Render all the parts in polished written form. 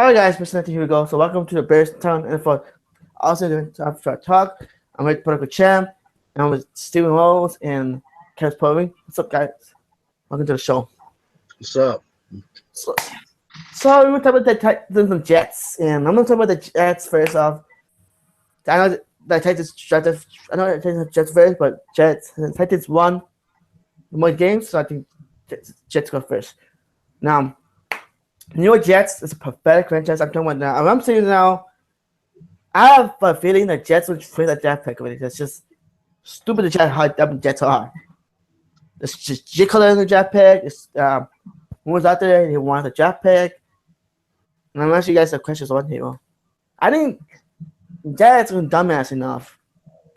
Alright guys, Mr. Here we go. So welcome to the Bearstown and for also doing after talk. I'm with Political Champ and I'm with Steven Rose and Kenneth Povey. What's up guys? Welcome to the show. What's up? So, we're talking about the Titans and Jets, and I'm gonna talk about the Jets first off. I know the Titans Jets first, but Titans won more games, so I think Jets go first. Now, New York Jets is a pathetic franchise. I'm talking about now. I'm saying now, I have a feeling the Jets will trade a draft pick already. That's just stupid to chat how dumb the Jets are. It's just J. Cutler in the draft pick. It's who was out there? He wanted a draft pick. And I'm asking you guys some questions on here. I think Jets are dumbass enough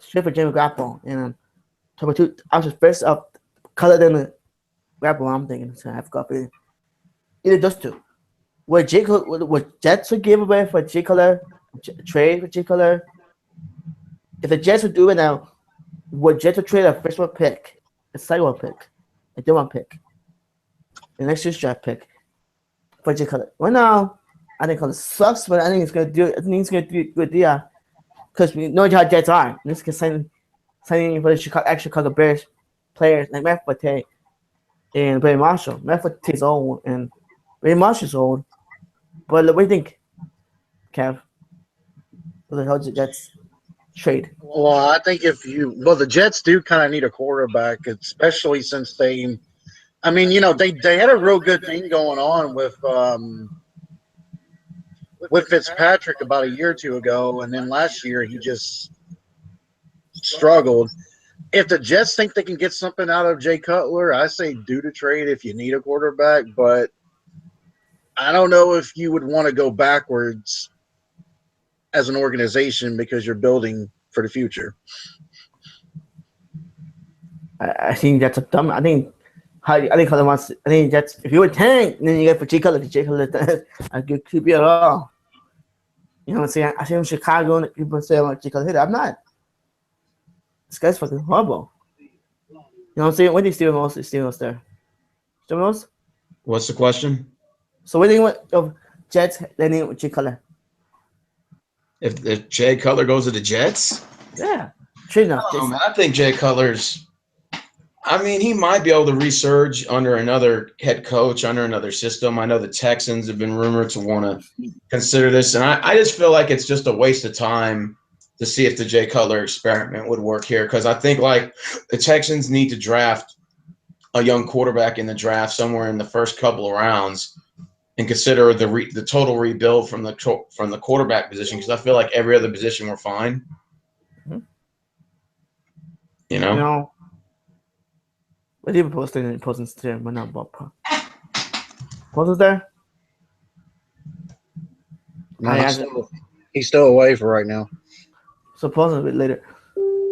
to trade for Jimmy Garoppolo. And I was just first up, Cutler than the Garoppolo. I'm thinking so I have coffee. Either those two. Would Jets would give away for J. Cutler, trade for J. Cutler? If the Jets would do it now, would Jets would trade a first round pick, a second round pick, a third round pick, the next year's draft pick for J. Cutler? Well, now I think Cutler sucks, but I think he's gonna do it. I think he's gonna do a good deal because we know how Jets are. This can signing for the Chicago Bears players like Matt Forte and Barry Marshall. Matt Forte's old and Barry Marshall's old. But what do you think, Kev? What the hell did the Jets trade? Well, I think the Jets do kind of need a quarterback, especially since they had a real good thing going on with Fitzpatrick about a year or two ago, and then last year he just struggled. If the Jets think they can get something out of Jay Cutler, I say do the trade if you need a quarterback, but I don't know if you would want to go backwards as an organization because you're building for the future. I think that's a dumb. I think Cutler wants. I think that's if you would tank, then you get for J. Cutler. J. Cutler, I could keep you at all. You know what I'm saying? I see him in Chicago and people say I'm like J. Cutler. I'm not. This guy's fucking horrible. You know what I'm saying? When did Steven Rose there? Steven Rose? What's the question? So what do you want of Jets landing with Jay Cutler? If Jay Cutler goes to the Jets? Yeah. Trade enough. I think Jay Cutler's he might be able to resurge under another head coach, under another system. I know the Texans have been rumored to want to consider this, and I just feel like it's just a waste of time to see if the Jay Cutler experiment would work here because I think like the Texans need to draft a young quarterback in the draft somewhere in the first couple of rounds and consider the total rebuild from the quarterback position because I feel like every other position we're fine. Mm-hmm. You know? What did you post today? But not Bob. Post was there? No, he's still away for right now. So post a bit later.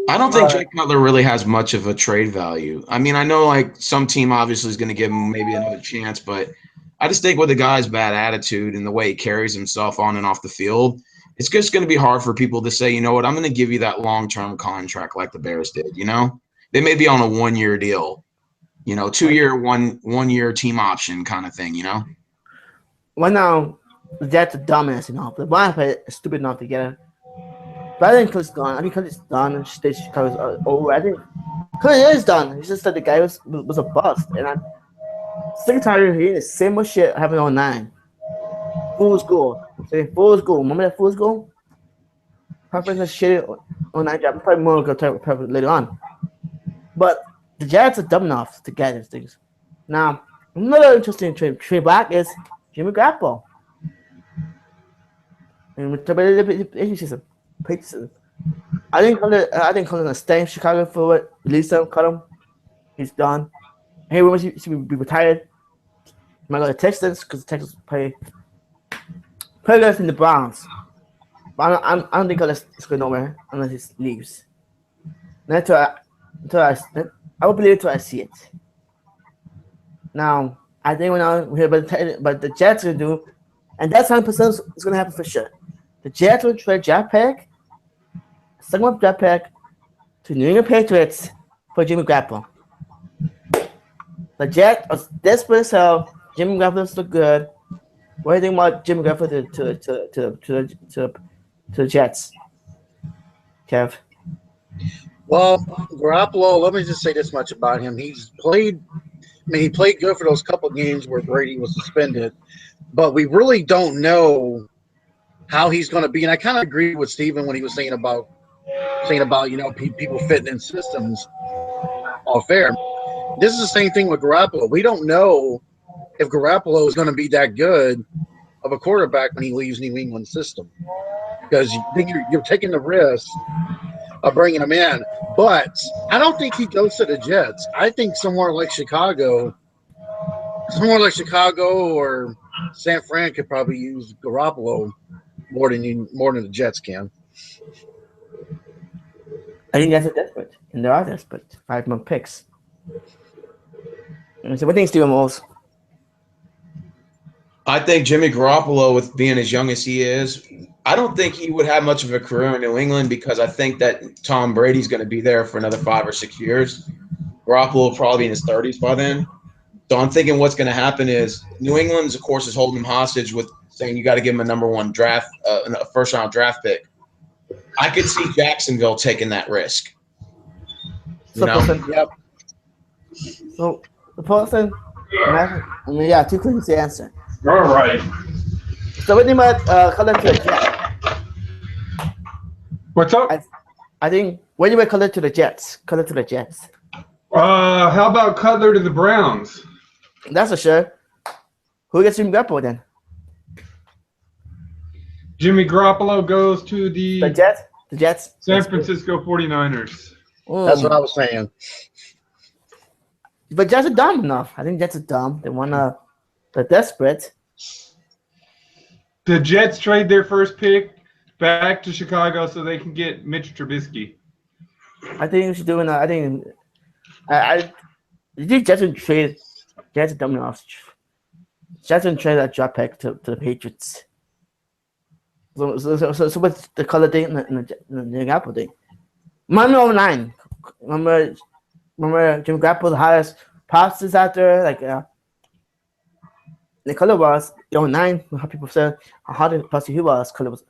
I don't think Jay Cutler really has much of a trade value. I mean, I know like some team obviously is going to give him maybe another chance, but I just think with the guy's bad attitude and the way he carries himself on and off the field, it's just going to be hard for people to say, you know what, I'm going to give you that long-term contract like the Bears did, you know? They may be on a one-year deal, 2-year, one-year team option kind of thing, you know? Well, now, the Jets are dumbass enough. The Wildcat is stupid enough to get it. But I think Cutler's gone. I think Cutler's done and Chicago's over. I think Cutler is done. It's just that the guy was a bust. And I'm sick and tired of hearing the same old shit happening on 9. Fool's goal. Fool's goal. Remember that fool's goal? Probably the shit on 9 job. Probably more going to talk about later on. But the Jets are dumb enough to get these things. Now, another interesting trade back is Jimmy Garoppolo. And we talk about the Patriots. I think Cutler's gonna stay in Chicago for it. Release him, cut him. He's done. Hey, when he should be retired. He might go to Texans because the Texans play less in the Browns. But I don't think Cutler's going nowhere unless he leaves. I will believe it until I see it. Now, I think we hear about the Jets will do, and that's 100% is going to happen for sure. The Jets will trade draft pick, second draft pick, to New England Patriots for Jimmy Garoppolo. The Jets are desperate as hell. Jimmy Garoppolo look good. What do you think about Jimmy Garoppolo to the Jets, Kev? Well, Garoppolo, let me just say this much about him. He played good for those couple games where Brady was suspended, but we really don't know how he's going to be. And I kind of agree with Steven when he was saying about people fitting in systems all fair. This is the same thing with Garoppolo. We don't know if Garoppolo is going to be that good of a quarterback when he leaves New England's system, because you're taking the risk of bringing him in. But I don't think he goes to the Jets. I think somewhere like Chicago or San Fran could probably use Garoppolo more than the Jets can. I think that's a desperate, and there are desperate 5 more picks. So what do you think, Steven Moles? I think Jimmy Garoppolo, with being as young as he is, I don't think he would have much of a career in New England, because I think that Tom Brady's going to be there for another 5 or 6 years. Garoppolo will probably be in his 30s by then. So I'm thinking what's going to happen is New England's, of course, is holding him hostage with saying you got to give him a number 1 draft, a first-round draft pick. I could see Jacksonville taking that risk. So, Yep. So the person, yeah, 2 questions to answer. All right. So what do you think about color to the Jets? What's up? I think what do you about color to the Jets? Color to the Jets. How about Cutler to the Browns? That's for sure. Who gets Jimmy Garoppolo then? Jimmy Garoppolo goes to The Jets. The Jets. San Francisco 49ers. That's what I was saying. But Jets are dumb enough. I think Jets are dumb. They wanna. They're desperate. The Jets trade their first pick back to Chicago so they can get Mitch Trubisky. I think we should do I think. I think Jets would trade. Jets are dumb enough. Jets would trade that draft pick to the Patriots. So what's the color thing in the Apple thing? Monday 09. Remember Jimmy Garoppolo, the highest passes out there, like the color was 09. How people said how hard the passer he was. Color was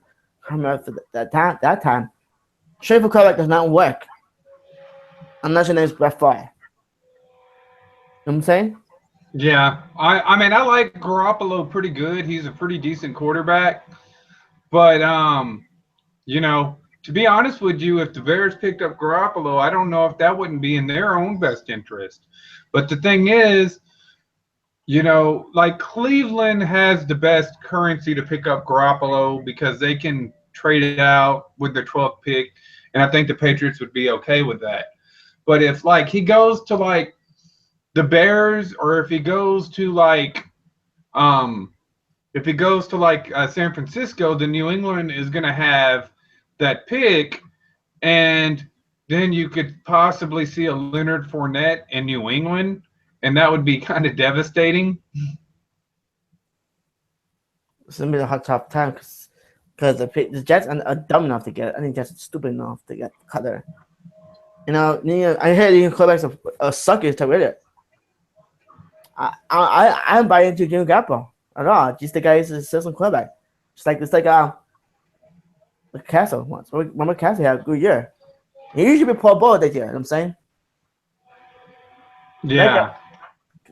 coming out for that time. Trade for quarterback does not work unless your name is Brett Favre. You know what I'm saying? Yeah, I mean, I like Garoppolo pretty good. He's a pretty decent quarterback. But, to be honest with you, if the Bears picked up Garoppolo, I don't know if that wouldn't be in their own best interest. But the thing is, like Cleveland has the best currency to pick up Garoppolo because they can trade it out with their 12th pick, and I think the Patriots would be okay with that. But if, he goes to, the Bears, or if he goes to, San Francisco, then New England is going to have that pick, and then you could possibly see a Leonard Fournette in New England, and that would be kind of devastating. It's going to be a tough time because the Jets are dumb enough to get it. I think Jets are stupid enough to get Cutler. I heard the quarterbacks are suckers to it. I don't buy into Jimmy Garoppolo at all. Just the guy is a system quarterback. It's like Castle once. Remember Castle had a good year. He usually be Pro Bowl that year. You know what I'm saying. Yeah.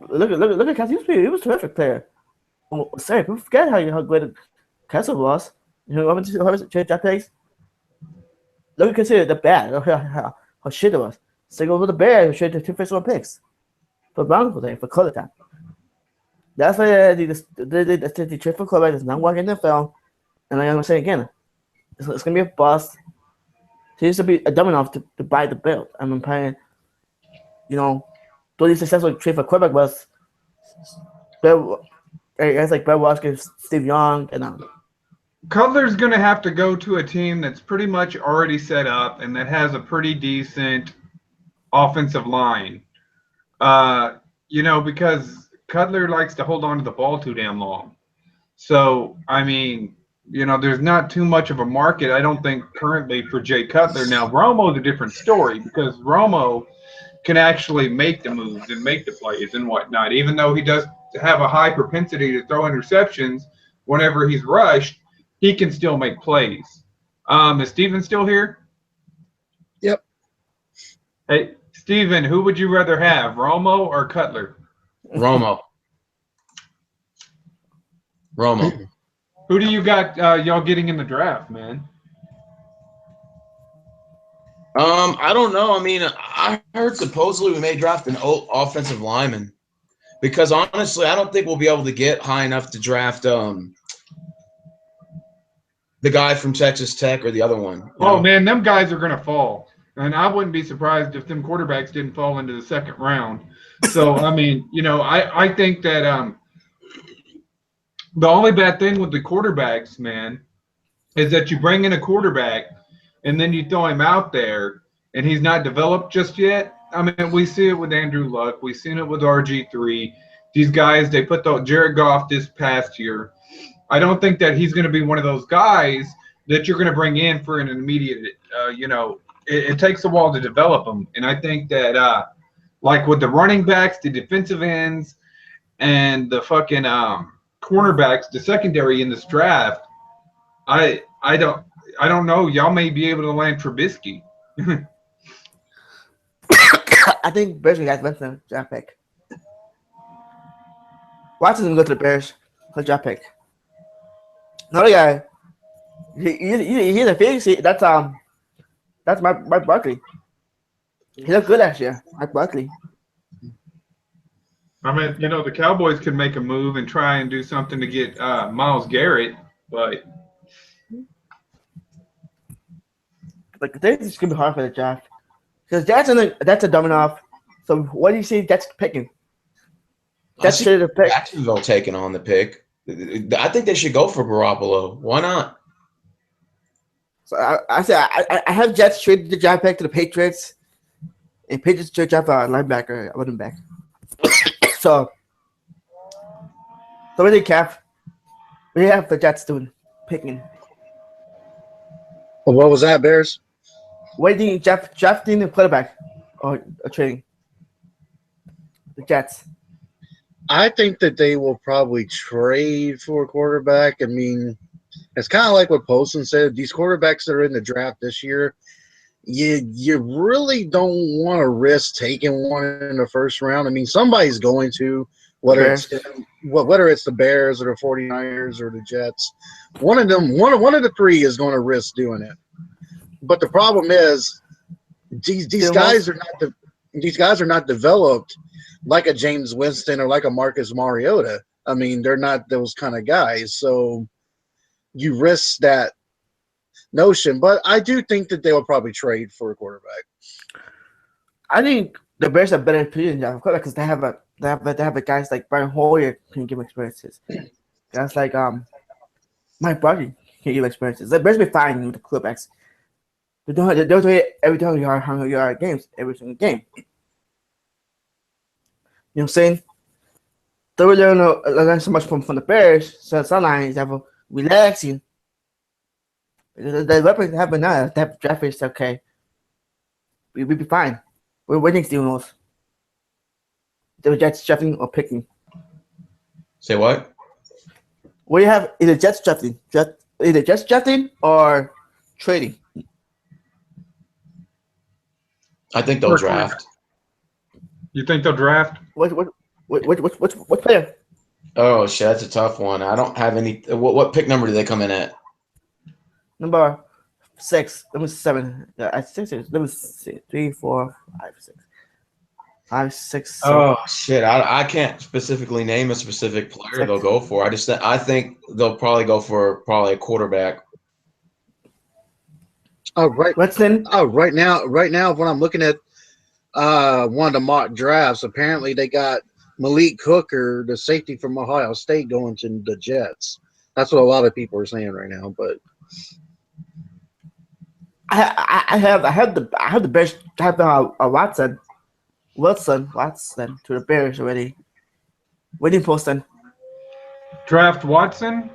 Look at Castle. He was a terrific player. Sorry, people forget how good Castle was. Whoever draft picks. Look at the bad. How shit it was. So go with the Bears who traded 2 first-round picks for Broncos for color time. That's why the trade for quarterback does not work in the NFL. And I'm gonna say again, it's gonna be a bust. He used to be dumb enough to buy the build. I'm paying, the successful trade for quarterback was guys like Brett Waskins, Steve Young, and Cutler's going to have to go to a team that's pretty much already set up and that has a pretty decent offensive line. Because Cutler likes to hold on to the ball too damn long. So, I mean, there's not too much of a market, I don't think, currently for Jay Cutler. Now, Romo's a different story because Romo can actually make the moves and make the plays and whatnot, even though he does have a high propensity to throw interceptions. whenever he's rushed, he can still make plays. Is Steven still here? Yep. Hey, Steven, who would you rather have, Romo or Cutler? Romo. Who do you got y'all getting in the draft, man? I don't know. I mean, I heard supposedly we may draft an offensive lineman because honestly, I don't think we'll be able to get high enough to draft the guy from Texas Tech or the other one. Man, them guys are gonna fall, and I wouldn't be surprised if them quarterbacks didn't fall into the second round. So I mean, I think that the only bad thing with the quarterbacks, man, is that you bring in a quarterback and then you throw him out there and he's not developed just yet. I mean, we see it with Andrew Luck. We've seen it with RG3. These guys, they put the Jared Goff this past year. I don't think that he's going to be one of those guys that you're going to bring in for an immediate, it takes a while to develop them. And I think that, like with the running backs, the defensive ends, and the fucking cornerbacks, the secondary in this draft, I don't know. Y'all may be able to land Trubisky. I think Bears got Benson draft pick. Watson gonna go to the Bears for draft pick. Another guy, he's a fantasy. That's Mike Barkley. He looked good last year, Mike Barkley. I mean, the Cowboys could make a move and try and do something to get Myles Garrett, but like this is gonna be hard for the draft because that's a domino off. So what do you see Jets picking? Jets should have picked Jacksonville taking on the pick. I think they should go for Garoppolo. Why not? So I have Jets trade the draft pick to the Patriots, and Patriots should draft a linebacker, running back. So what do you have? We have the Jets doing picking. Well, what was that, Bears? What do you think drafting the quarterback or trading? The Jets. I think that they will probably trade for a quarterback. I mean, it's kind of like what Poston said. These quarterbacks that are in the draft this year, you really don't want to risk taking one in the first round. I mean, somebody's going to, whether it's the Bears or the 49ers or the Jets. One of the three is going to risk doing it. But the problem is these guys are not developed like a James Winston or like a Marcus Mariota. I mean, they're not those kind of guys. So you risk that notion. But I do think that they will probably trade for a quarterback. I think the Bears have better opinion because they have a guys like Brian Hoyer can give experiences. Guys like Mike Barkley can give experiences. The Bears be fine with the quarterbacks. They don't do it every time you are games, every single game. You know what I'm saying? They will learn so much from the Bears. So sometimes they have a relaxing. The weapons have now. They have draft picks. Okay, we'll be fine. We're waiting still knows. The Jets drafting or picking. Say what? What do you have? Either Jets drafting or trading. I think they'll draft. You think they'll draft? What player? Oh shit, that's a tough one. I don't have any. What pick number do they come in at? Number 6. Number 7. I think it's number 3, 4, 5, 6. 5, 6. 7. Oh shit, I can't specifically name a specific player they'll go for. I think they'll probably go for a quarterback. Oh right. Winston. Oh right now when I'm looking at one of the mock drafts, apparently they got Malik Hooker, the safety from Ohio State, going to the Jets. That's what a lot of people are saying right now. But I have the Bears have Watson to the Bears already. Waiting for Poston. Draft Watson?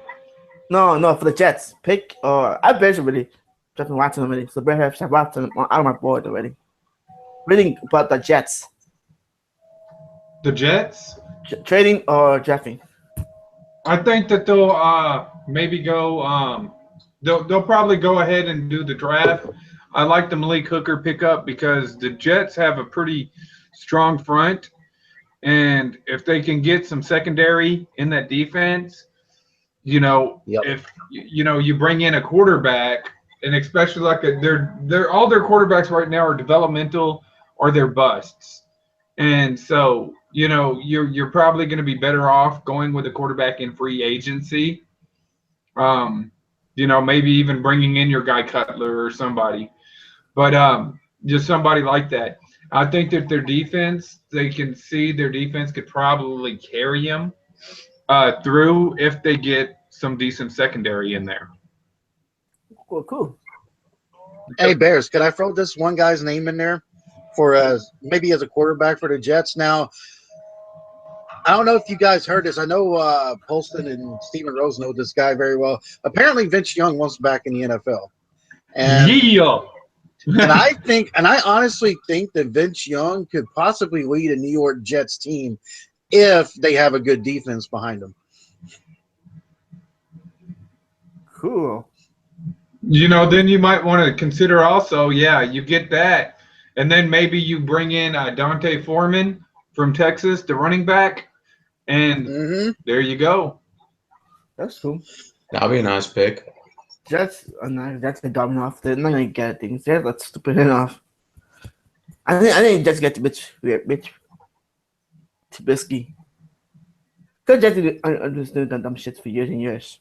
No, for the Jets pick or I Bears already drafting Watson already. So Bears have Watson out of my board already. Reading about the Jets. The Jets? Trading or drafting? I think that they'll maybe go. They'll probably go ahead and do the draft. I like the Malik Hooker pickup because the Jets have a pretty strong front, and if they can get some secondary in that defense, Yep. if you bring in a quarterback, and especially like they're all their quarterbacks right now are developmental or they're busts. And so, you're probably going to be better off going with a quarterback in free agency. Maybe even bringing in your guy Cutler or somebody, but just somebody like that. I think that their defense, they can see their defense could probably carry them through if they get some decent secondary in there. Cool. Hey, Bears, could I throw this one guy's name in there for maybe as a quarterback for the Jets? Now, I don't know if you guys heard this. I know Polston and Steven Rose know this guy very well. Apparently, Vince Young wants back in the NFL. And, and I honestly think that Vince Young could possibly lead a New York Jets team if they have a good defense behind them. Cool. Then you might want to consider also, you get that, and then maybe you bring in Dante Foreman from Texas, the running back, and there you go. That's cool. That'll be a nice pick. Jets are dumb enough. They're not gonna get things. They're not stupid enough. I think Jets get to Mitch Trubisky. Because Jets understood that dumb shit for years and years.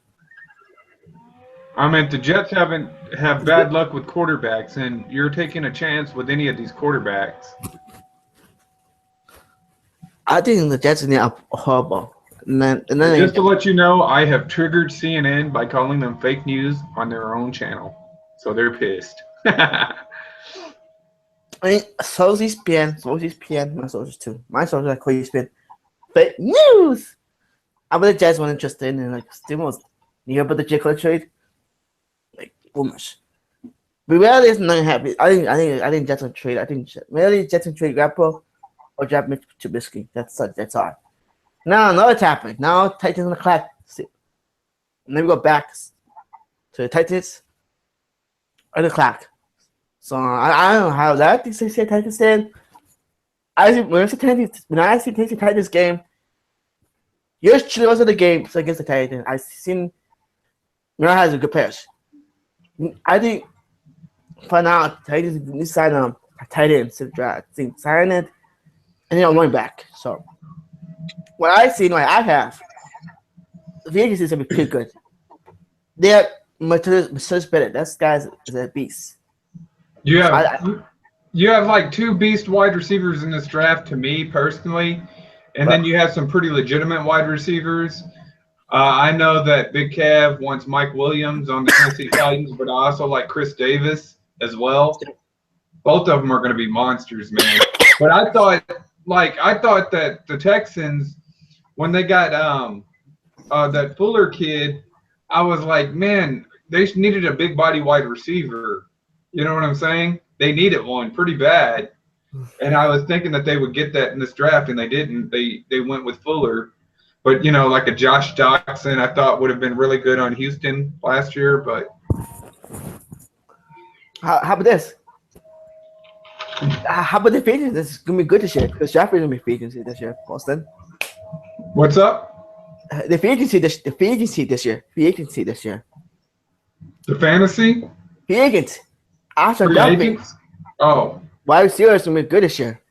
I mean, the Jets have bad luck with quarterbacks, and you're taking a chance with any of these quarterbacks. I think the Jets are horrible. And then Just to let you know, I have triggered CNN by calling them fake news on their own channel, so they're pissed. I mean, so is ESPN, my sources too. My sources are called ESPN. Fake news. I bet the Jets weren't interested in still was near about the J. Cole trade. Much. But really, it's not happy. I think Jets will trade. I think really Jets will trade Garoppolo or draft Mitch Trubisky. That's all. Now it's happening. Now Titans on the clock. And then we go back to the Titans on the clock. So I don't know how that thing say Titans stand. When I see Titans game, yours truly was the game against the Titans. I seen Miller has a good players. I think for now, Titans need to sign a tight end to draft. Sign it, and then running back. So what I see, I have, the agency is gonna be pretty good. They're much better. That guy's is a beast. You have like two beast wide receivers in this draft to me personally, and then you have some pretty legitimate wide receivers. I know that Big Cav wants Mike Williams on the Tennessee Titans, but I also like Chris Davis as well. Both of them are going to be monsters, man. But I thought that the Texans, when they got that Fuller kid, I was like, man, they needed a big body wide receiver. You know what I'm saying? They needed one pretty bad. And I was thinking that they would get that in this draft, and they didn't. They went with Fuller. But, like a Josh Doxson, I thought would have been really good on Houston last year. But how about this? How about the free agency? This is going to be good this year because Jeffrey's going to be free agency this year, Boston. What's up? The free agency this year. The fantasy? Free agent. Ashton Free Jeffrey. agents? Oh. Wide receiver is going to be good this year.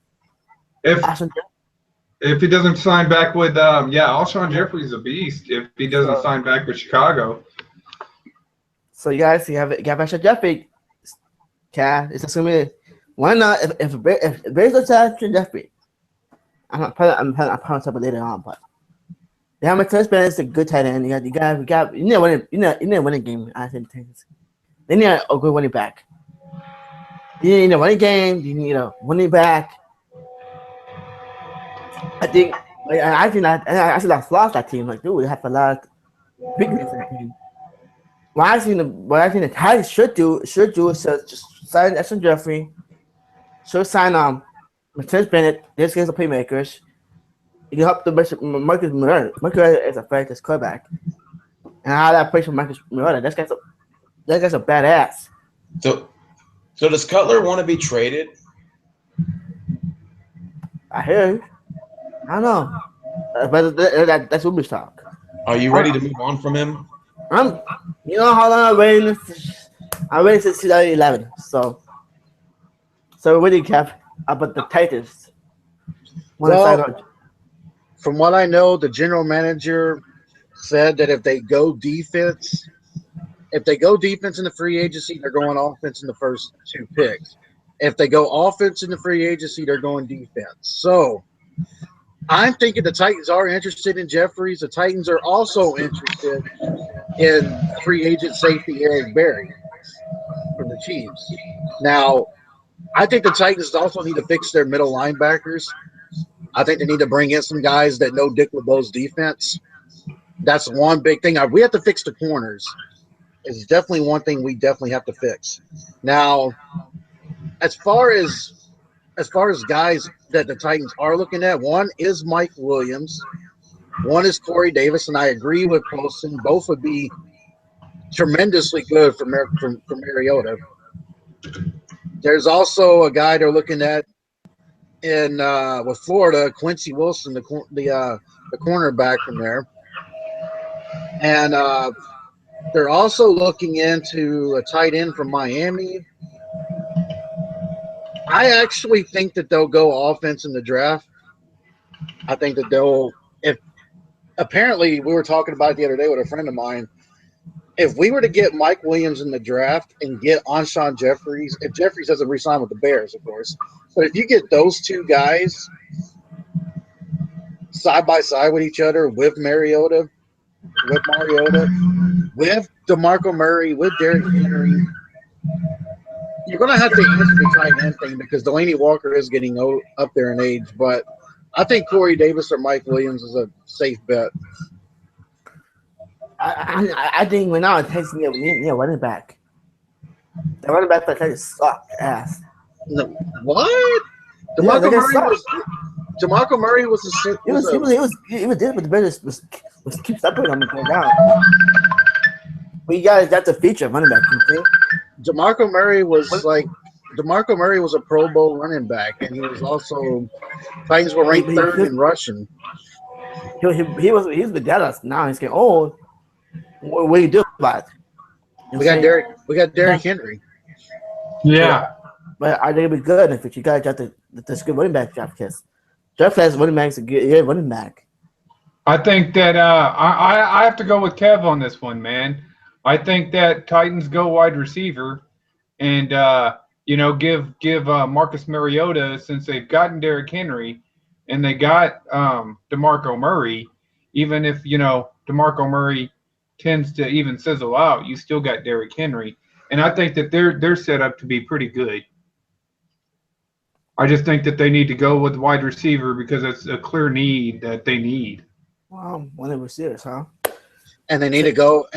If he doesn't sign back with, Alshon Jeffrey's a beast. If he doesn't sign back with Chicago. So you guys, you have Ashton Jeffrey. It's just going to be, why not? If Bears don't sign Ashton Jeffrey, I'm probably talking about later on, but they have Martinez Bennett is a good tight end. You need to win a game. I think they need a good running back. You need a running game. You need a running back. I think I see that flaws that team. Dude, we have a lot of weakness in that team. What I think the Titans should do is just sign Ashton Jeffrey. Should sign Martinez Bennett. These guys are playmakers. You can help the Marcus Mariota. Marcus Mariota is a franchise quarterback, and how that plays for Marcus Mariota, that guy's a badass. So does Cutler want to be traded? I hear. I don't know, but that's rumors talk. Are you ready to move on from him? You know how long I'm waiting? I'm waiting since 2011. So what do you have about the Titans? Well, from what I know, the general manager said that if they go defense in the free agency, they're going offense in the first 2 picks. If they go offense in the free agency, they're going defense. So I'm thinking the Titans are interested in Jeffries. The Titans are also interested in free agent safety Eric Berry from the Chiefs. Now, I think the Titans also need to fix their middle linebackers. I think they need to bring in some guys that know Dick LeBeau's defense. That's one big thing. We have to fix the corners. It's definitely one thing we definitely have to fix. Now, as far as guys that the Titans are looking at, one is Mike Williams, one is Corey Davis, and I agree with Poston. Both would be tremendously good for Mariota. There's also a guy they're looking at in with Florida, Quincy Wilson, the cornerback from there, and they're also looking into a tight end from Miami. I actually think that they'll go offense in the draft. I think that apparently we were talking about it the other day with a friend of mine. If we were to get Mike Williams in the draft and get Alshon Jeffries, if Jeffries doesn't re-sign with the Bears, of course, but if you get those 2 guys side by side with each other with Mariota, with DeMarco Murray, with Derrick Henry, you're going to have to answer the tight end thing because Delaney Walker is getting up there in age. But I think Corey Davis or Mike Williams is a safe bet. I think we're now testing a running back. The running back for the Titans suck ass. No, what? DeMarco Murray was a he was dead, but the Bears was keep separating him and going down. We got the feature running back. Okay? DeMarco Murray was a Pro Bowl running back, and he was also Titans were ranked 3rd in rushing. He was with Dallas. Now he's getting old. What do you do about it? We got Derrick Henry. Yeah. But are they gonna be good if you guys got the good running back draft class? Draft class running back's a good running back. I think that I have to go with Kev on this one, man. I think that Titans go wide receiver and give Marcus Mariota, since they've gotten Derrick Henry and they got DeMarco Murray, even if DeMarco Murray tends to even sizzle out, you still got Derrick Henry. And I think that they're set up to be pretty good. I just think that they need to go with wide receiver because it's a clear need that they need. Wow, one of the receivers, huh? And they need to go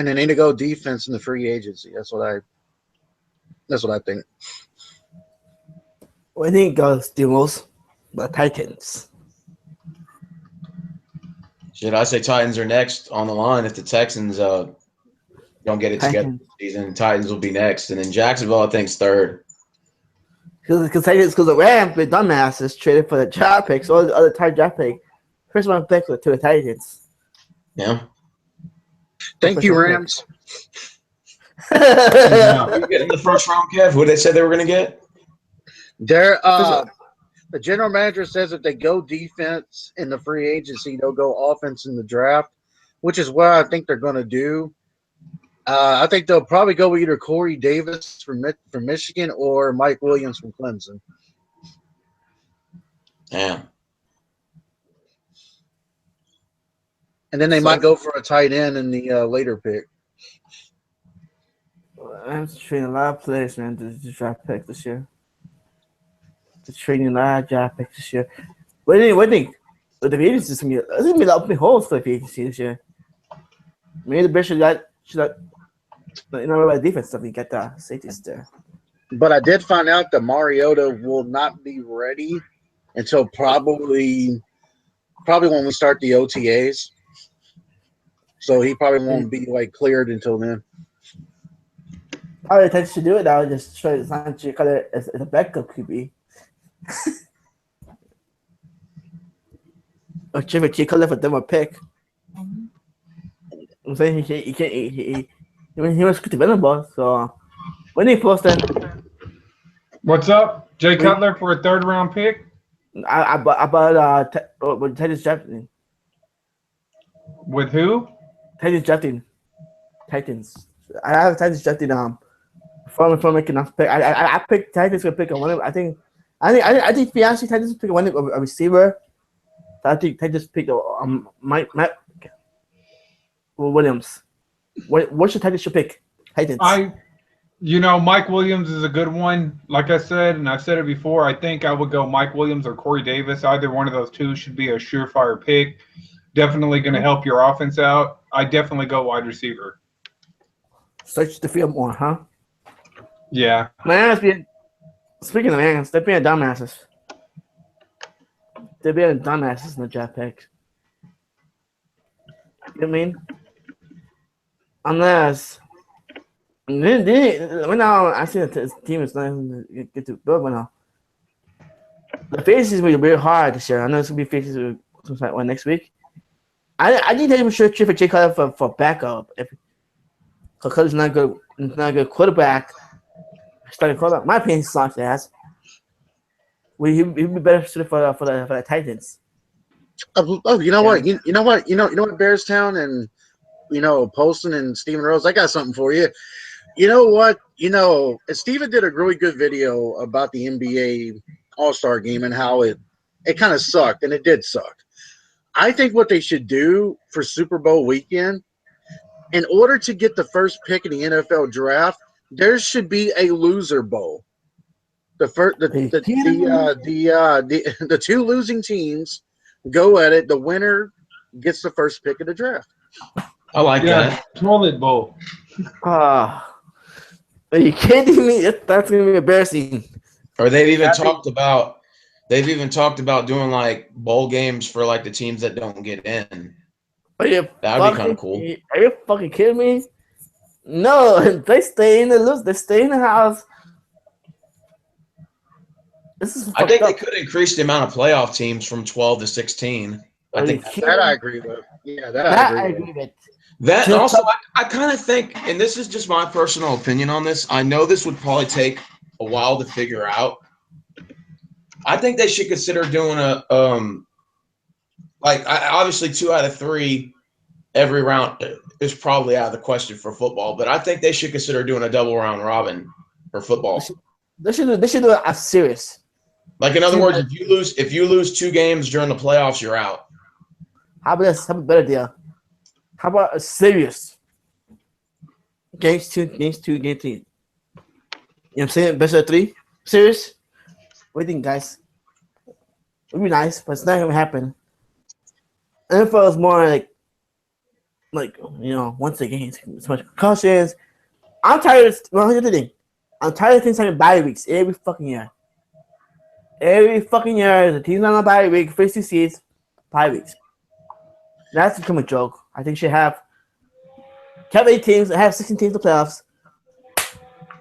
defense in the free agency. That's what I think. When he goes Steelers, the Titans. Should I say Titans are next on the line if the Texans don't get it together this season? Titans will be next, and then Jacksonville I think is 3rd. Because the Rams, the dumbasses, traded for the draft picks, all the other top draft pick. First one pick to the Titans. Yeah. Thank you, Rams. You getting the first round, Kev? Who they said they were going to get? The general manager says if they go defense in the free agency, they'll go offense in the draft, which is what I think they're going to do. I think they'll probably go with either Corey Davis from Michigan or Mike Williams from Clemson. Yeah. And then they might go for a tight end in the later pick. I'm trading a lot of players, man, to draft pick this year. Trading a lot of draft picks this year. What do you think? The agency is going to be a lot of holes for the agency this year. Maybe the Bears should about defense stuff. You get the safeties there. But I did find out that Mariota will not be ready until probably probably when we start the OTAs. So he probably won't be like cleared until then. Probably the Titans should do it. I would just try to sign Jay Cutler as a backup QB. Or trade Jay Cutler for them a pick. I'm saying he was good developable. So when he posted, What's up, Jay Cutler for a 3rd round pick? I bought with Titans drafting. With who? Titans drafting. Titans. I have Titans drafting before making enough pick. I picked Titans to pick a one. I think Fianchy Titans pick one a receiver. So I think Titans picked Mike Williams. What should Titans pick? Titans. Mike Williams is a good one. Like I said, and I've said it before, I think I would go Mike Williams or Corey Davis. Either one of those two should be a surefire pick. Definitely going to help your offense out. I definitely go wide receiver. Search the field more, huh? Yeah. Speaking of Lions, they're being dumbasses. They're being dumbasses in the draft pick. You know what I mean? Unless right now, I see that this team is not going to get to build right now. The faces will be very hard this year. I know it's going to be faces next week. I think they should trade for Jay Cutler for backup. If Cutler's not good, quarterback. Starting quarterback. My opinion sucks ass. He'd be better suited for the Titans. Oh, you know what? You know what? Bearstown and Poston and Steven Rose. I got something for you. You know what? Steven did a really good video about the NBA All-Star game and how it kind of sucked, and it did suck. I think what they should do for Super Bowl weekend, in order to get the first pick in the NFL draft, there should be a loser bowl. The two losing teams go at it. The winner gets the first pick of the draft. I like that. Toilet bowl. Are you kidding me? That's gonna be embarrassing. Or they've even talked about doing like bowl games for like the teams that don't get in. That would be kind of cool. Are you fucking kidding me? No, they stay in they stay in the house. I think they could increase the amount of playoff teams from 12 to 16. I think that I agree with. Yeah, that I agree with. That also, I kind of think, and this is just my personal opinion on this. I know this would probably take a while to figure out. I think they should consider doing obviously 2 out of 3 every round is probably out of the question for football, but I think they should consider doing a double round robin for football. They should do a series. Like, in other words, if you lose 2 games during the playoffs, you're out. How about this? How about a better deal? How about a series? Games 2, game 3. You know what I'm saying? Best of 3 series? What do you think, guys? It would be nice, but it's not going to happen. NFL is more like once again, so much concussions. I'm tired I'm tired of things having bye weeks every fucking year. Every fucking year, the team's on a bye week, first 2 seeds, bye weeks. That's become a joke. I think you should have 8 teams, have 16 teams in the playoffs.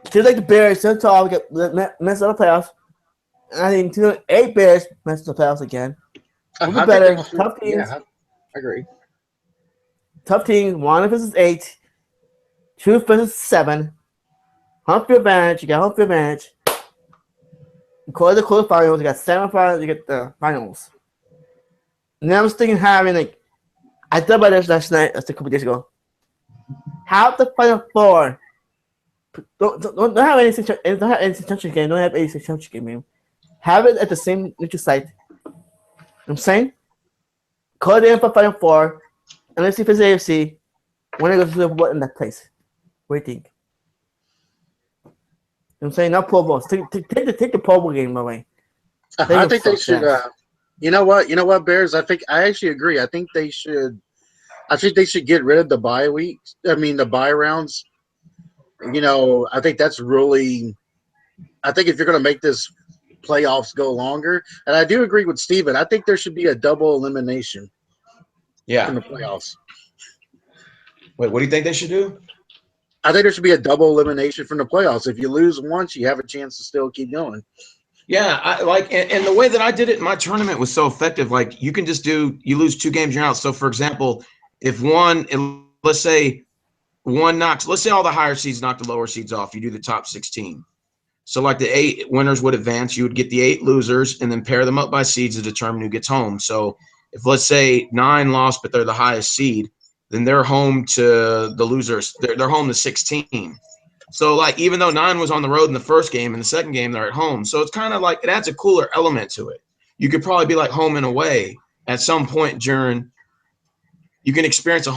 Teams like the Bears, so tall, get messed up the playoffs. And I think 8 Bears messed up the playoffs again. We'll be better. Tough teams. Yeah, I agree. Tough teams, 1 versus 8, 2 versus 7. Home field advantage, you got home field advantage. You call the quarterfinals, you got 7 finals, you get the finals. Now I'm thinking having I thought about this last night, that's a couple days ago. Have the final 4. Don't have any championship game. Don't have any championship game. Have it at the same neutral site. You know what I'm saying? Call it in for final 4. And let's see if it's AFC. When it goes to what in that place. What do you think? You know what I'm saying? Not Pro Bowls. Take the Pro Bowl game away. I think they should. You know what, Bears? I actually agree. I think they should get rid of the bye weeks. I mean, the bye rounds. I think that's really. I think if you're going to make this playoffs go longer. And I do agree with Steven. I think there should be a double elimination in Yeah. the playoffs. Wait, what do you think they should do? I think there should be a double elimination from the playoffs. If you lose once, you have a chance to still keep going. Yeah, I like, and the way that I did it in my tournament was so effective. Like, you can just do, you lose 2 games, you're out. So, for example, if let's say let's say all the higher seeds knock the lower seeds off, you do the top 16. So, like, the 8 winners would advance, you would get the 8 losers and then pair them up by seeds to determine who gets home. So, if let's say 9 lost, but they're the highest seed, then they're home to the losers. They're home to 16. So, like, even though 9 was on the road in the first game, in the second game they're at home. So it's kind of like it adds a cooler element to it. You could probably be like home and away at some point during. You can experience a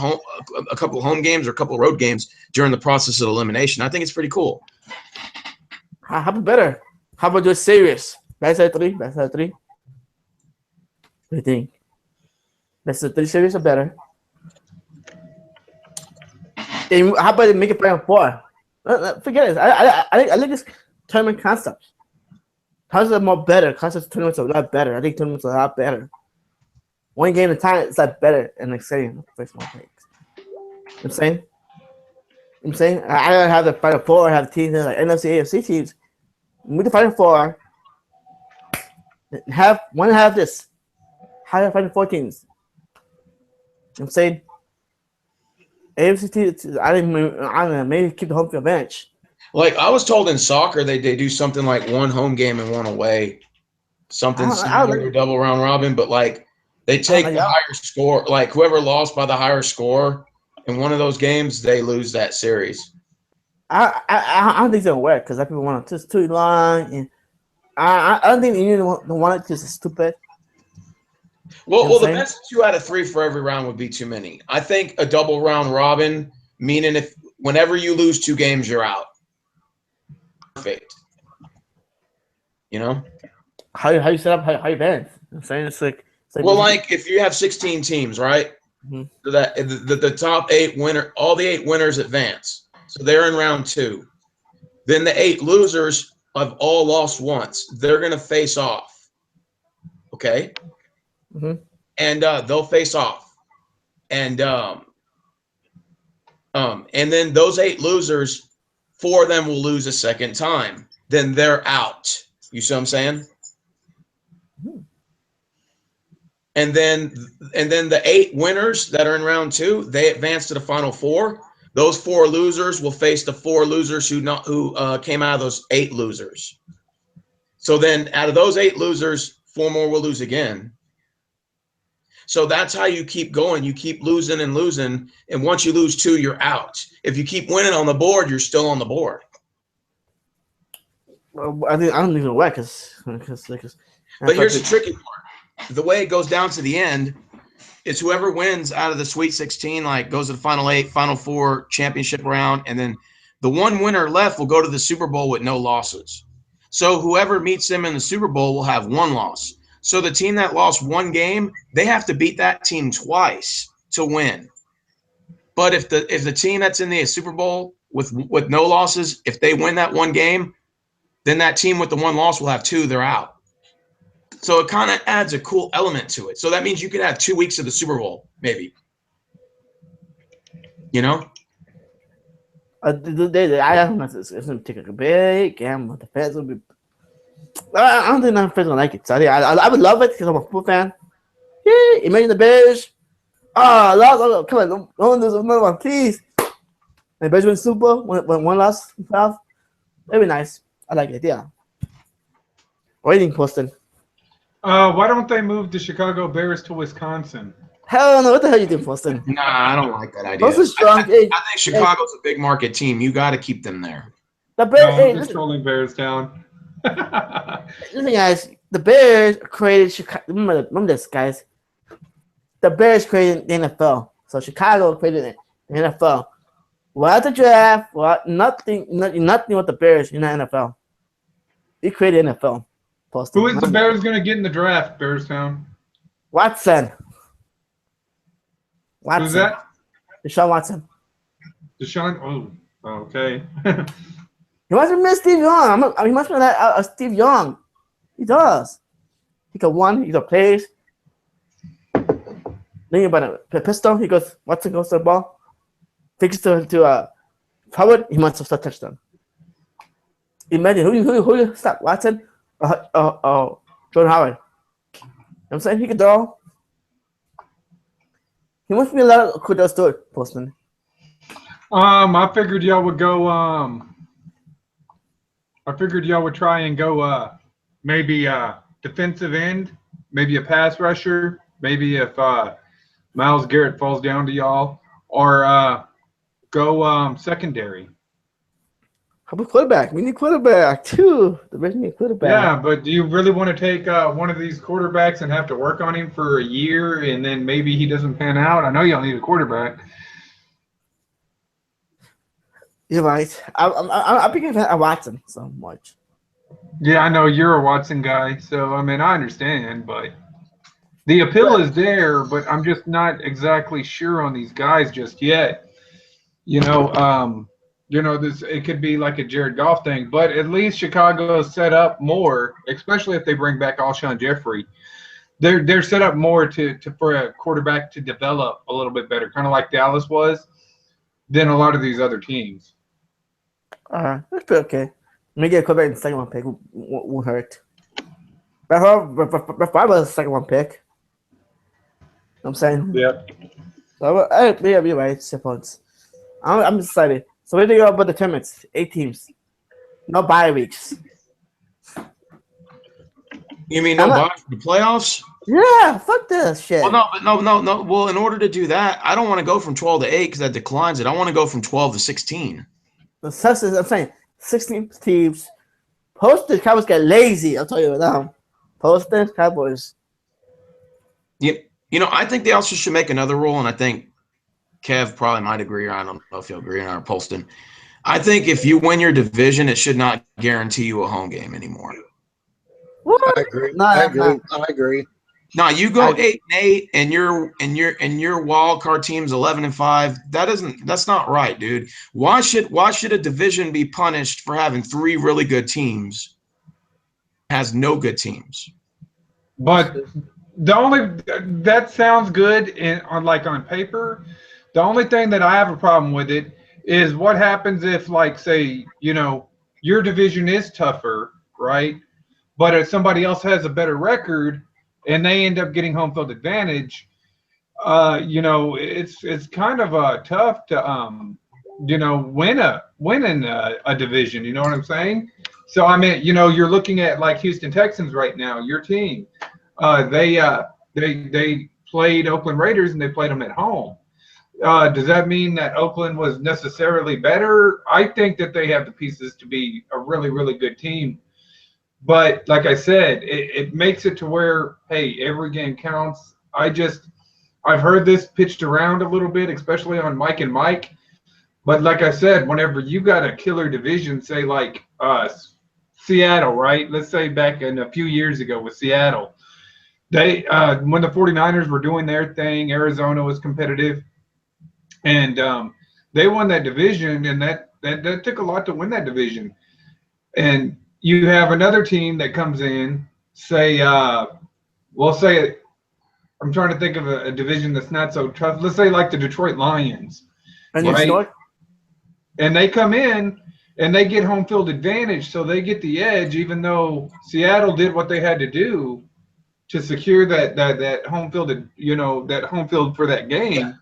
couple of home games or a couple of road games during the process of elimination. I think it's pretty cool. How about better? How about just serious? Best of 3. Best of 3. What do you think? Best of 3 series are better. And how about they make it play on 4? Forget it. I like this tournament concept. Concepts are more better. Tournaments are a lot better. I think tournaments are a lot better. 1 game at a time, it's like better and exciting. First one takes. You know what I'm saying? I'm saying I don't have the Final Four. I have teams like NFC, AFC teams. With the Final Four, have this. How the Final Four teams? You know what I'm saying? AFC teams, I don't know, maybe keep the home field advantage. Like, I was told in soccer they do something like 1 home game and 1 away, something similar to double round robin, but like they take the higher score, like whoever lost by the higher score in one of those games, they lose that series. I don't think it's gonna work because people want to just too long, and I don't think you don't want it because it's stupid. Well, the best 2 out of 3 for every round would be too many. I think a double round robin, meaning whenever you lose 2 games, you're out. Perfect. You know? How you set up how you advance? I'm saying it's like well, like if you have 16 teams, right? Mm-hmm. So that the top 8 winner, all the 8 winners advance. So they're in round 2. Then the 8 losers have all lost once. They're gonna face off. Okay. Mm-hmm. And they'll face off, and then those 8 losers, 4 of them will lose a second time. Then they're out. You see what I'm saying? Mm-hmm. And then the 8 winners that are in round 2, they advance to the final 4. Those 4 losers will face the 4 losers who came out of those 8 losers. So then, out of those 8 losers, 4 more will lose again. So that's how you keep going. You keep losing and losing, and once you lose 2, you're out. If you keep winning on the board, you're still on the board. Well, I don't even work because. But here's the tricky part: the way it goes down to the end is whoever wins out of the Sweet 16, like goes to the Final 8, Final 4, championship round, and then the one winner left will go to the Super Bowl with no losses. So whoever meets them in the Super Bowl will have 1 loss. So the team that lost 1 game, they have to beat that team twice to win. But if the team that's in the Super Bowl with no losses, if they win that 1 game, then that team with the 1 loss will have 2. They're out. So it kind of adds a cool element to it. So that means you could have 2 weeks of the Super Bowl, maybe. You know? I don't it's gonna take a big gamble. The fans will be. I don't think the fans will like it. So I would love it because I'm a football fan. Yeah, imagine the Bears. Oh, come on, don't lose another one, please. And the Bears win Super Bowl, one loss, playoff. That'd be nice. I like it. Yeah. Waiting, Poston. Why don't they move the Chicago Bears to Wisconsin? Hell no! What the hell you doing, Poston? Nah, I don't like that idea. Poston's strong. I think Chicago's a big market team. You got to keep them there. The Bears. No, I'm just trolling Bearstown. Listen, guys. The Bears created Chicago. Remember this, guys. The Bears created the NFL. So Chicago created the NFL. Without the draft, nothing with the Bears in the NFL. They created NFL. Poston. Who is the Bears going to get in the draft, Bearstown? Watson. Who's that? Deshaun Watson. Deshaun? Oh, okay. He must have missed Steve Young. He must have that Steve Young. He does. He can run. He can play. Then about a pistol. He goes. Watson goes to the ball. Takes it to forward. He wants to start touchdown. Imagine who stop Watson or Jordan Howard. You know what I'm saying? He can throw. He must be a lot of kudos to it, Postman. I figured y'all would go. I figured y'all would try and go. Maybe defensive end, maybe a pass rusher, maybe if Myles Garrett falls down to y'all, or go secondary. How about quarterback? We need quarterback too. The Reds need quarterback. Yeah, but do you really want to take one of these quarterbacks and have to work on him for a year and then maybe he doesn't pan out? I know y'all need a quarterback. You're right. I'm beginning to Watson so much. Yeah, I know you're a Watson guy, so I mean I understand, but the appeal is there, but I'm just not exactly sure on these guys just yet. This it could be like a Jared Goff thing, but at least Chicago is set up more, especially if they bring back Alshon Jeffrey. They're set up more for a quarterback to develop a little bit better, kind of like Dallas was, than a lot of these other teams. That's pretty okay. Maybe a quarterback in the second one pick won't hurt. But if I was a second one pick, you know what I'm saying? Yeah. So, yeah, you're right. 6 points. I'm excited. So where do you go about the tournaments? 8 teams. No bye weeks. You mean no bye for the playoffs? Yeah, fuck this shit. Well, no. Well, in order to do that, I don't want to go from 12 to 8 because that declines it. I want to go from 12 to 16. The substance, I'm saying 16 teams. Posted Cowboys get lazy. I'll tell you right now. Posted Cowboys. I think they also should make another rule, and I think Kev probably might agree, or I don't know if he'll agree or Poston. I think if you win your division, it should not guarantee you a home game anymore. What? I agree. No, I agree. No, you go 8-8, and your wild card team's 11-5. That's not right, dude. Why should a division be punished for having 3 really good teams? Has no good teams. But that sounds good on paper. The only thing that I have a problem with it is what happens if, like, say, your division is tougher, right? But if somebody else has a better record and they end up getting home field advantage, it's kind of tough to win in a division. You know what I'm saying? So I mean, you're looking at like Houston Texans right now. Your team, they played Oakland Raiders and they played them at home. Does that mean that Oakland was necessarily better? I think that they have the pieces to be a really, really good team. But like I said, it makes it to where, hey, every game counts. I've heard this pitched around a little bit, especially on Mike and Mike. But like I said, whenever you got a killer division, say like Seattle, right? Let's say back in a few years ago with Seattle. They when the 49ers were doing their thing, Arizona was competitive. And they won that division, and that took a lot to win that division. And you have another team that comes in, say I'm trying to think of a division that's not so tough. Let's say like the Detroit Lions, right? And they come in and they get home field advantage, so they get the edge, even though Seattle did what they had to do to secure that home field, that home field for that game.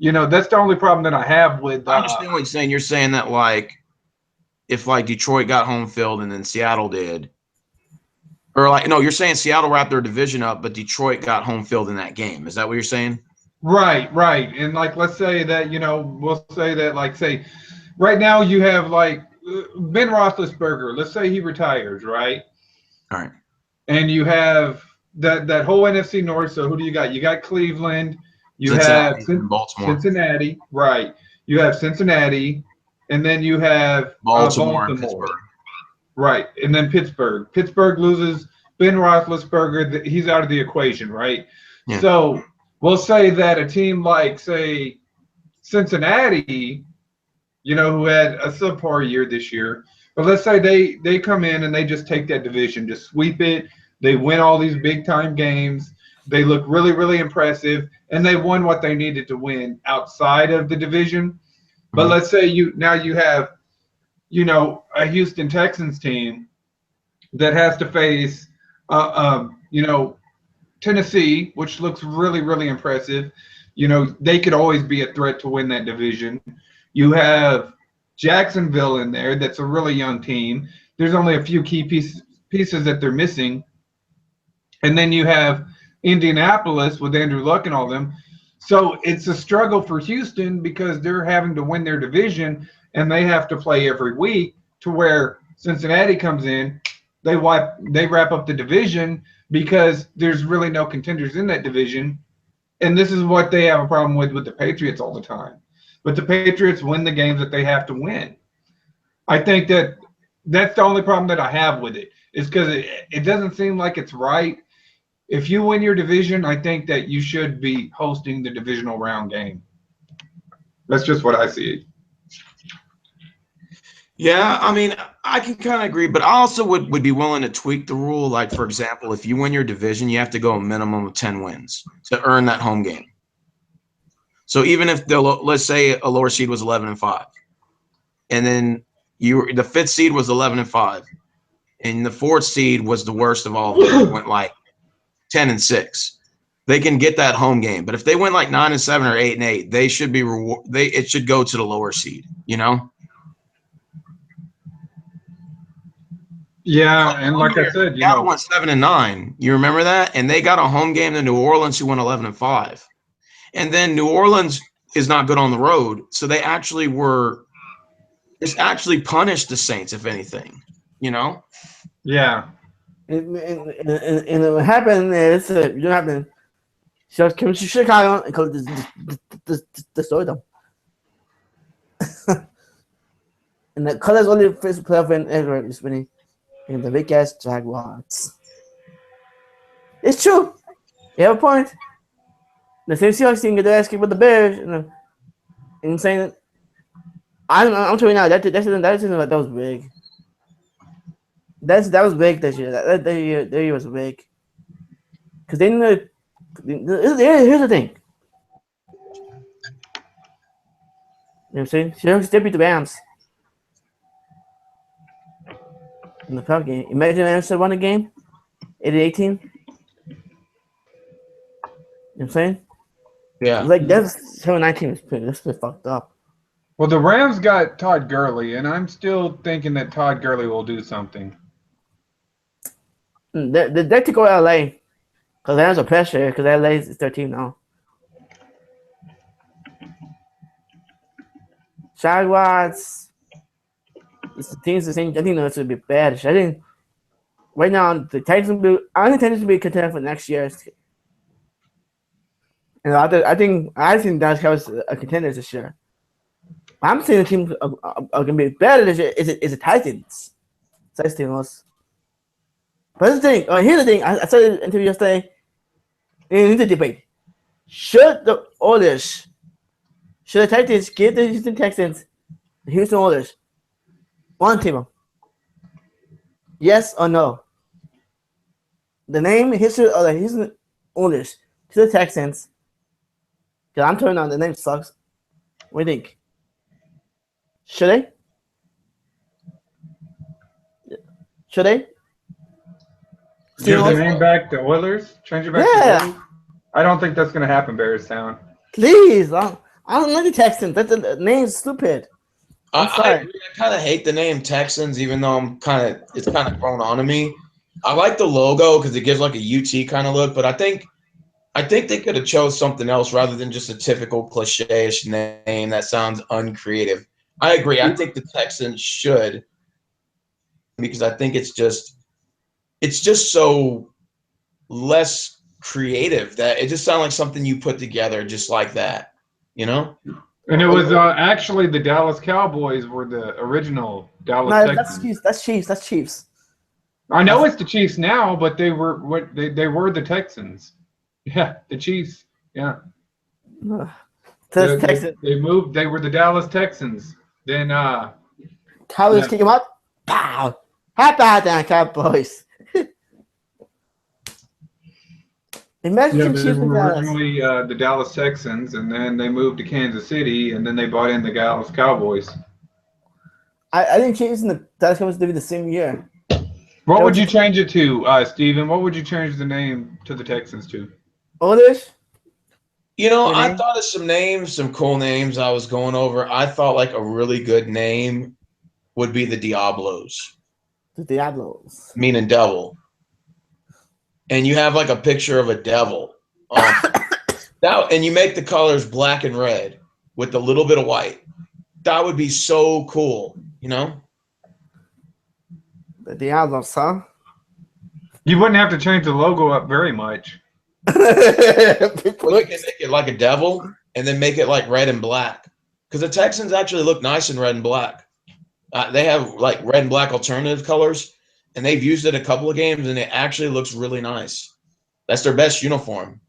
That's the only problem that I have with. I understand what you're saying. You're saying that if Detroit got home field and then Seattle did, or you're saying Seattle wrapped their division up, but Detroit got home field in that game. Is that what you're saying? Right. And let's say that we'll say that say right now you have Ben Roethlisberger. Let's say he retires, right? All right. And you have that whole NFC North. So who do you got? You got Cleveland. You have Baltimore. Cincinnati, right? You have Cincinnati, and then you have Baltimore and Pittsburgh, right? And then Pittsburgh. Pittsburgh loses Ben Roethlisberger. He's out of the equation, right? Yeah. So we'll say that a team like, say, Cincinnati, who had a subpar year this year, But let's say they come in and they just take that division, just sweep it. They win all these big time games. They look really, really impressive, and they won what they needed to win outside of the division. But let's say you have, a Houston Texans team that has to face, Tennessee, which looks really, really impressive. They could always be a threat to win that division. You have Jacksonville in there. That's a really young team. There's only a few key pieces that they're missing. And then you have Indianapolis with Andrew Luck and all them. So it's a struggle for Houston because they're having to win their division and they have to play every week, to where Cincinnati comes in, they wrap up the division because there's really no contenders in that division. And this is what they have a problem with the Patriots all the time. But the Patriots win the games that they have to win. I think that's the only problem that I have with it, is because it doesn't seem like it's right. If you win your division, I think that you should be hosting the divisional round game. That's just what I see. Yeah, I mean, I can kind of agree, but I also would be willing to tweak the rule. Like, for example, if you win your division, you have to go a minimum of 10 wins to earn that home game. So even if let's say a lower seed was 11-5, and then the fifth seed was 11-5, and the fourth seed was the worst of all of them, went like 10-6. They can get that home game, but if they went like 9-7 or 8-8, they should be it should go to the lower seed. Yeah, and like I said, Seattle went 7-9. You remember that? And they got a home game to New Orleans, who went 11-5. And then New Orleans is not good on the road, so they actually punished the Saints, if anything. Yeah. And what happened is you have to come to Chicago and destroy them. And the Colors only first playoff win ever is winning in the big ass Jaguars. It's true. You have a point. The same Seahawks team get their ass kicked with the Bears, and I'm saying, I'm telling you now that was big. That was big this year. That year was big. Because they know. Here's the thing. You know what I'm saying? Seahawks did beat the Rams in the playoff game. Imagine Rams won the game, 80-18. You know what I'm saying? Yeah. Like, that's 7-19 that's pretty fucked up. Well, the Rams got Todd Gurley, and I'm still thinking that Todd Gurley will do something. They took over LA because there's a pressure because LA is their team now. Jaguars, the teams the same. I think that's gonna be bad. I think right now the Titans will be. I think Titans will be contender for next year. And I think Dallas Cowboys are contenders this year. I'm saying the teams are gonna be better this year. Is the Titans? That's the most. But here's the thing. Here's the thing. I saw an interview yesterday in the debate. Should the Titans give the Houston Texans the Houston Oilers one team? Yes or no? The name history of the Houston Oilers to the Texans. Because I'm turning on the name sucks. What do you think? Should they? Should they? Give the name back to Oilers? Change it back to Oilers? I don't think that's going to happen, Bearstown. Please. I don't like the Texans. The name's stupid. I kind of hate the name Texans, even though it's kind of grown on to me. I like the logo because it gives like a UT kind of look, but I think they could have chose something else rather than just a typical cliche-ish name that sounds uncreative. I agree. I think the Texans should, because I think it's just so less creative that it just sounds like something you put together just like that, And it was actually the Dallas Cowboys were the original Dallas Texans. That's Chiefs. I know it's the Chiefs now, but they were the Texans. Yeah, the Chiefs. Yeah. Texans. They moved. They were the Dallas Texans. Then Cowboys kick him out. Pow! How about that, Cowboys? Imagine Yeah, the they Chiefs and were Dallas. originally the Dallas Texans, and then they moved to Kansas City, and then they bought in the Dallas Cowboys. I think Chiefs and the Dallas Cowboys did it the same year. What That would was you just change it to, Steven? What would you change the name to the Texans to? oldish. You know, Their I name? thought of some names, some cool names I was going over. I thought like a really good name would be the Diablos, The Diablos. meaning devil. And you have like a picture of a devil. And you make the colors black and red with a little bit of white. That would be so cool, you know? The Diablos, huh? You wouldn't have to change the logo up very much. Well, you can make it like a devil and then make it like red and black. Because the Texans actually look nice in red and black. They have like red and black alternative colors, and they've used it a couple of games, and it actually looks really nice. That's their best uniform.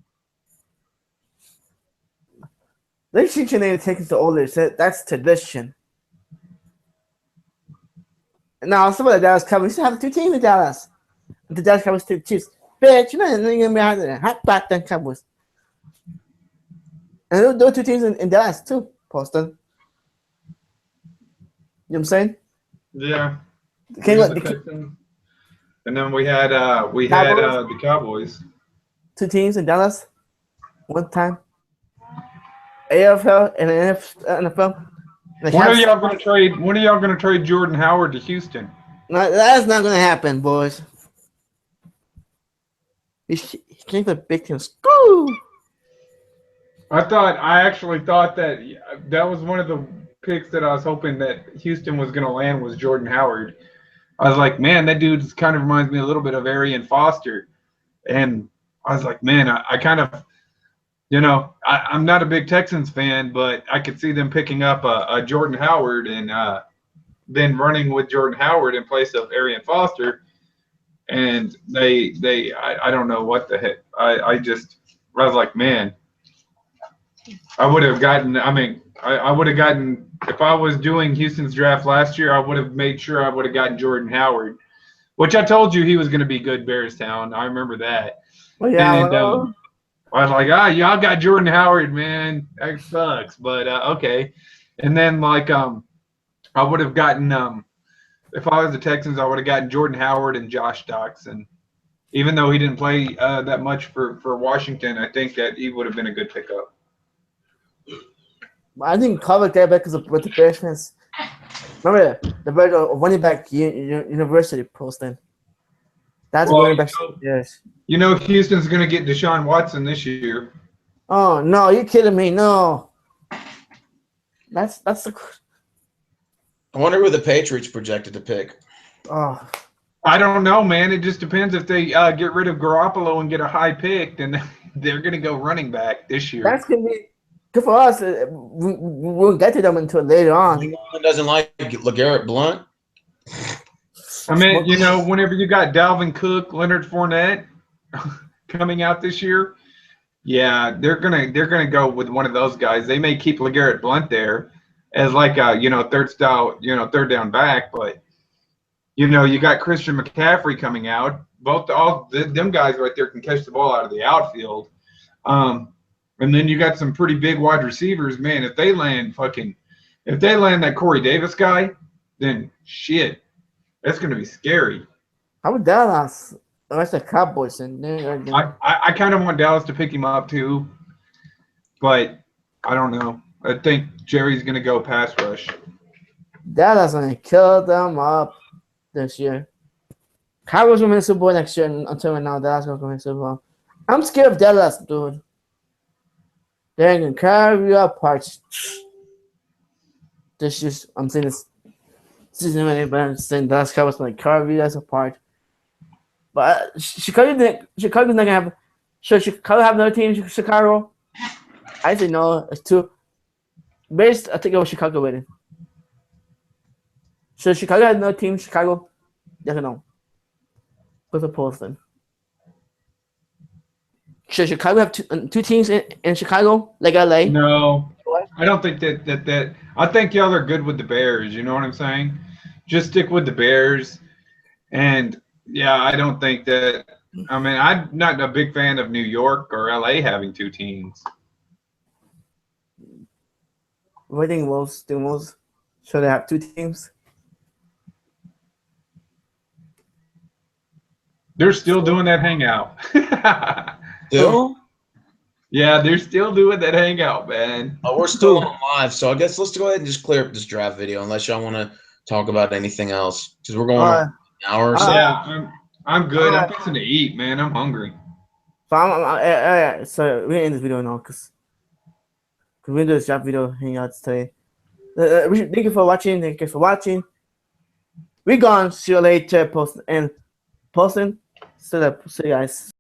They should your name take it to oldish. That's tradition. Now, some of the Dallas Cowboys used to have two teams in Dallas. The Dallas Cowboys to the Chiefs. Bitch, you know, and then you're gonna be out there. How about them Cowboys? And those two teams in Dallas too, Poston. You know what I'm saying? Yeah. Okay, Here's look, the the Texans. And then we had Cowboys? the Cowboys. Two teams in Dallas, one time. AFL and NFL. And When are y'all gonna trade? When are y'all gonna trade Jordan Howard to Houston? No, that's not gonna happen, boys. He came to the big team. Screw! I actually thought that was one of the picks that I was hoping that Houston was gonna land was Jordan Howard. I was like, man, that dude kind of reminds me a little bit of Arian Foster, and I was like, man, I kind of, you know, I'm not a big Texans fan, but I could see them picking up a Jordan Howard and then running with Jordan Howard in place of Arian Foster. And I don't know what the heck. I was like, man, I would have gotten, I would have gotten, if I was doing Houston's draft last year, I would have made sure I would have gotten Jordan Howard, which I told you he was going to be good Bearstown. I remember that. Well, yeah, And I was like, y'all got Jordan Howard, man. That sucks, but okay. And then like I would have gotten if I was the Texans, I would have gotten Jordan Howard and Josh Doxson. Even though he didn't play that much for Washington, I think that he would have been a good pickup. I think cover that because of what the Bears fans. Remember the Bears running back university posting. That's running back. Yes. You know, Houston's going to get Deshaun Watson this year. Oh no, you're kidding me! No. That's the. I wonder who the Patriots projected to pick. Oh. I don't know, man. It just depends if they get rid of Garoppolo and get a high pick, then they're going to go running back this year. That's gonna be good for us. We'll get to them until later on. Anyone doesn't like LeGarrette Blount? I mean, you know, whenever you got Dalvin Cook, Leonard Fournette coming out this year, yeah, they're gonna go with one of those guys. They may keep LeGarrette Blount there as like a third down back, but you know, you got Christian McCaffrey coming out. Them guys right there can catch the ball out of the outfield. And then you got some pretty big wide receivers, man. If they land that Corey Davis guy, then shit, that's gonna be scary. How would Dallas? That's the Cowboys, and I kind of want Dallas to pick him up too, but I don't know. I think Jerry's gonna go pass rush. Dallas gonna kill them up this year. Cowboys will win the Super Bowl next year. Until right now, Dallas gonna win the Super Bowl. I'm scared of Dallas, dude. They're gonna carry you apart. This is I'm saying this season, but I'm saying Dallas Cowboys gonna carry us apart. But Chicago's not gonna have. Should Chicago have another team? Chicago. I say no. It's two. Based, I think it was Chicago winning. So Chicago had no team. Chicago, yes or no? What's the poll then? Should Chicago have two teams in Chicago, like LA? No, I don't think that. I think y'all are good with the Bears. You know what I'm saying? just stick with the Bears. And yeah, I don't think that. I mean, I'm not a big fan of New York or LA having two teams. I think most should have two teams. They're still doing that hangout. Still? Yeah, they're still doing that hangout, man. Oh, we're still on live, so I guess let's go ahead and just clear up this draft video, unless y'all want to talk about anything else, because we're going on an hour or so. Yeah, I'm good. I'm fixing to eat, man. I'm hungry. So we're in this video now because we're doing this draft video hangouts today. Thank you for watching. Thank you for watching. We're gone. See you later. Posting. So see you guys.